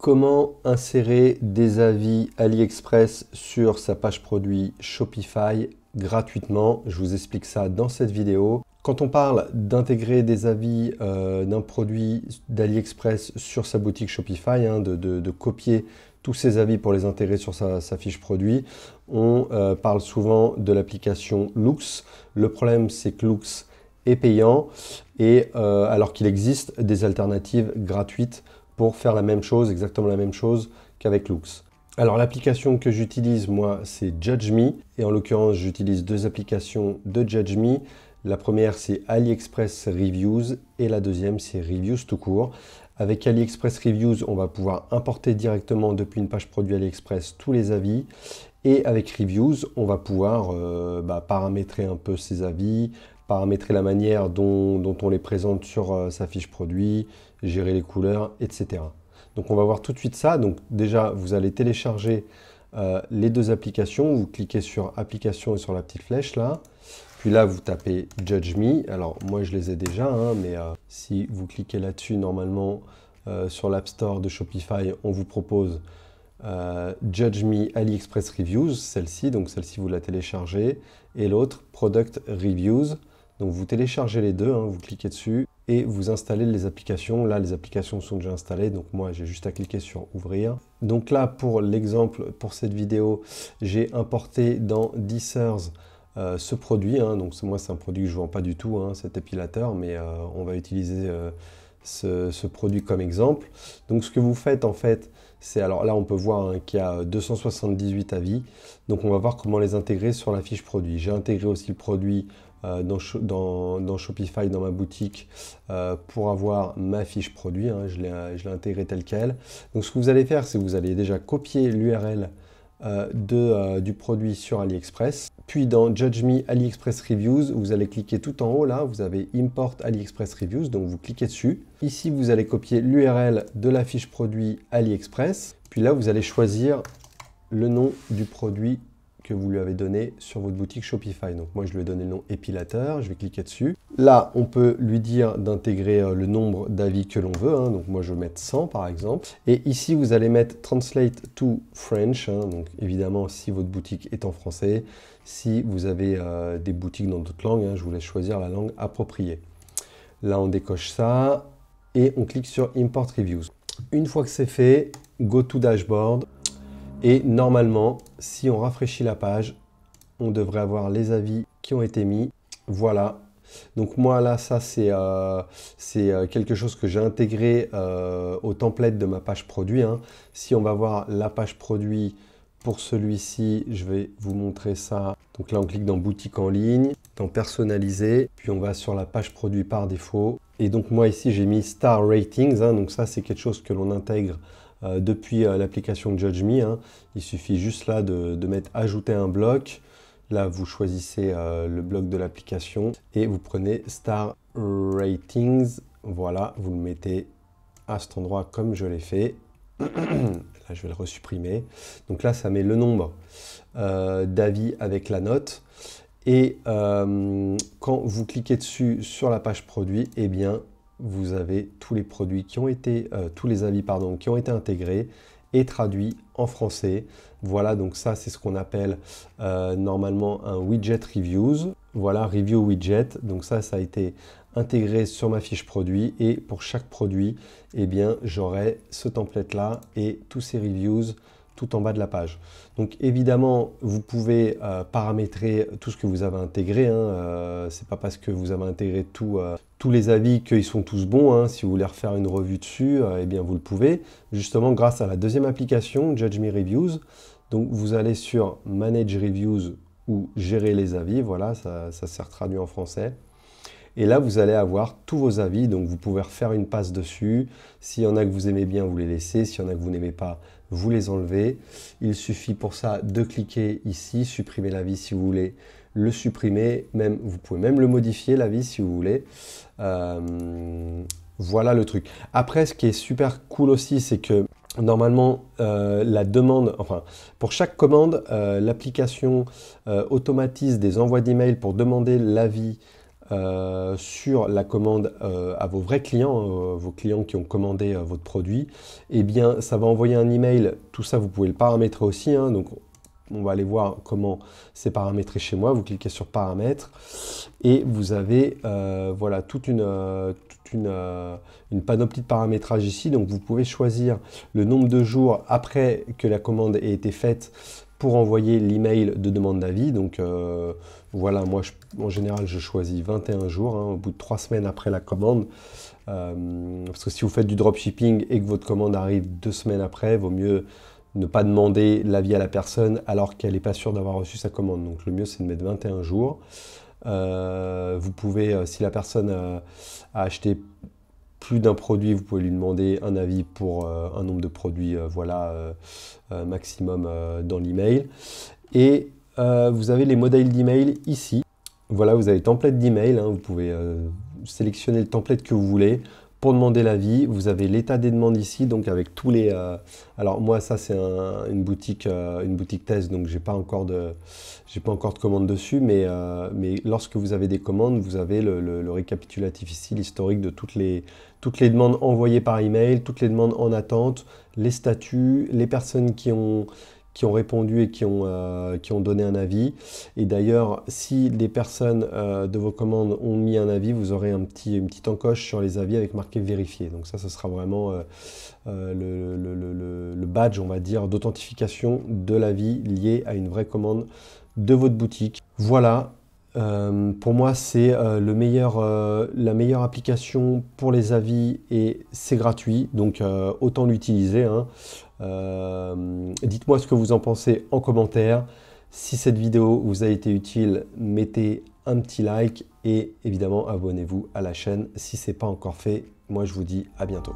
Comment insérer des avis AliExpress sur sa page produit Shopify gratuitement? Je vous explique ça dans cette vidéo. Quand on parle d'intégrer des avis d'un produit d'AliExpress sur sa boutique Shopify, de copier tous ces avis pour les intégrer sur sa fiche produit, on parle souvent de l'application Loox. Le problème, c'est que Loox est payant et alors qu'il existe des alternatives gratuites pour faire la même chose, exactement la même chose qu'avec Loox. Alors l'application que j'utilise moi c'est JudgeMe et en l'occurrence j'utilise deux applications de JudgeMe. La première c'est AliExpress Reviews et la deuxième c'est Reviews tout court. Avec AliExpress Reviews on va pouvoir importer directement depuis une page produit AliExpress tous les avis et avec Reviews on va pouvoir paramétrer un peu ces avis, paramétrer la manière dont on les présente sur sa fiche produit, gérer les couleurs, etc. Donc on va voir tout de suite ça. Donc déjà, vous allez télécharger les deux applications. Vous cliquez sur Applications et sur la petite flèche là. Puis là, vous tapez JudgeMe. Alors moi, je les ai déjà, mais si vous cliquez là-dessus, normalement, sur l'App Store de Shopify, on vous propose JudgeMe AliExpress Reviews, celle-ci. Donc celle-ci, vous la téléchargez. Et l'autre, Product Reviews. Donc vous téléchargez les deux, vous cliquez dessus et vous installez les applications. Là, les applications sont déjà installées, donc moi j'ai juste à cliquer sur ouvrir. Donc là, pour l'exemple, pour cette vidéo, j'ai importé dans Deezers ce produit. Donc moi c'est un produit que je ne vends pas du tout, cet épilateur, mais on va utiliser ce produit comme exemple. Donc ce que vous faites en fait, c'est, alors là on peut voir qu'il y a 278 avis, donc on va voir comment les intégrer sur la fiche produit. J'ai intégré aussi le produit dans Shopify, dans ma boutique, pour avoir ma fiche produit, je l'ai intégré tel quel. Donc ce que vous allez faire, c'est que vous allez déjà copier l'URL du produit sur AliExpress. Puis dans JudgeMe AliExpress Reviews, vous allez cliquer tout en haut là, vous avez Import AliExpress Reviews, donc vous cliquez dessus. Ici, vous allez copier l'URL de la fiche produit AliExpress. Puis là, vous allez choisir le nom du produit que vous lui avez donné sur votre boutique Shopify. Donc moi, je lui ai donné le nom épilateur, je vais cliquer dessus. Là, on peut lui dire d'intégrer le nombre d'avis que l'on veut. Donc moi, je vais mettre 100 par exemple. Et ici, vous allez mettre Translate to French. Donc évidemment, si votre boutique est en français, si vous avez des boutiques dans d'autres langues, je vous laisse choisir la langue appropriée. Là, on décoche ça et on clique sur Import Reviews. Une fois que c'est fait, Go to Dashboard. Et normalement, si on rafraîchit la page, on devrait avoir les avis qui ont été mis. Voilà. Donc moi là, ça c'est quelque chose que j'ai intégré au template de ma page produit. Si on va voir la page produit pour celui-ci, je vais vous montrer ça. Donc là, on clique dans boutique en ligne, dans personnaliser, puis on va sur la page produit par défaut. Et donc moi ici, j'ai mis Star Ratings. Donc ça, c'est quelque chose que l'on intègre depuis l'application JudgeMe. Il suffit juste là de mettre ajouter un bloc. Là, vous choisissez le bloc de l'application et vous prenez Star Ratings. Voilà, vous le mettez à cet endroit comme je l'ai fait. Là, je vais le resupprimer. Donc là, ça met le nombre d'avis avec la note. Et quand vous cliquez dessus sur la page produit, eh bien, vous avez tous les produits qui ont été, tous les avis pardon, qui ont été intégrés et traduits en français. Voilà, donc ça c'est ce qu'on appelle normalement un widget reviews. Voilà, review widget. Donc ça a été intégré sur ma fiche produit et pour chaque produit, eh bien, j'aurai ce template là et tous ces reviews tout en bas de la page. Donc évidemment, vous pouvez paramétrer tout ce que vous avez intégré. C'est pas parce que vous avez intégré tous les avis qu'ils sont tous bons. Si vous voulez refaire une revue dessus, eh bien vous le pouvez. Justement, grâce à la deuxième application, JudgeMe Reviews. Donc vous allez sur Manage Reviews ou Gérer les avis. Voilà, ça sert traduit en français. Et là, vous allez avoir tous vos avis, donc vous pouvez refaire une passe dessus. S'il y en a que vous aimez bien, vous les laissez. S'il y en a que vous n'aimez pas, vous les enlevez. Il suffit pour ça de cliquer ici, supprimer l'avis si vous voulez le supprimer. Vous pouvez même le modifier, l'avis, si vous voulez. Voilà le truc. Après, ce qui est super cool aussi, c'est que normalement, la demande, enfin, pour chaque commande, l'application automatise des envois d'email pour demander l'avis sur la commande à vos vrais clients, vos clients qui ont commandé votre produit, eh bien ça va envoyer un email. Tout ça vous pouvez le paramétrer aussi, hein, donc on va aller voir comment c'est paramétré chez moi. Vous cliquez sur paramètres et vous avez voilà, toute une panoplie de paramétrage ici. Donc vous pouvez choisir le nombre de jours après que la commande ait été faite pour envoyer l'email de demande d'avis. Donc voilà, moi en général je choisis 21 jours, hein, au bout de 3 semaines après la commande. Parce que si vous faites du dropshipping et que votre commande arrive 2 semaines après, vaut mieux ne pas demander l'avis à la personne alors qu'elle n'est pas sûre d'avoir reçu sa commande. Donc le mieux c'est de mettre 21 jours. Vous pouvez, si la personne a acheté plus d'un produit, vous pouvez lui demander un avis pour un nombre de produits voilà, maximum dans l'email. Et vous avez les modèles d'email ici. Voilà, vous avez template d'email, hein, vous pouvez sélectionner le template que vous voulez. Pour demander l'avis, vous avez l'état des demandes ici, donc avec tous les... alors moi, ça c'est une boutique test, donc j'ai pas encore de commande dessus, mais lorsque vous avez des commandes, vous avez le récapitulatif ici, l'historique de toutes les demandes envoyées par email, toutes les demandes en attente, les statuts, les personnes qui ont répondu et qui ont donné un avis. Et d'ailleurs, si les personnes de vos commandes ont mis un avis, vous aurez une petite encoche sur les avis avec marqué vérifié. Donc ça sera vraiment le badge, on va dire, d'authentification de l'avis lié à une vraie commande de votre boutique. Voilà. Pour moi, c'est la meilleure application pour les avis et c'est gratuit, donc autant l'utiliser, hein. Dites-moi ce que vous en pensez en commentaire. Si cette vidéo vous a été utile, mettez un petit like et évidemment abonnez-vous à la chaîne si ce n'est pas encore fait. Moi, je vous dis à bientôt.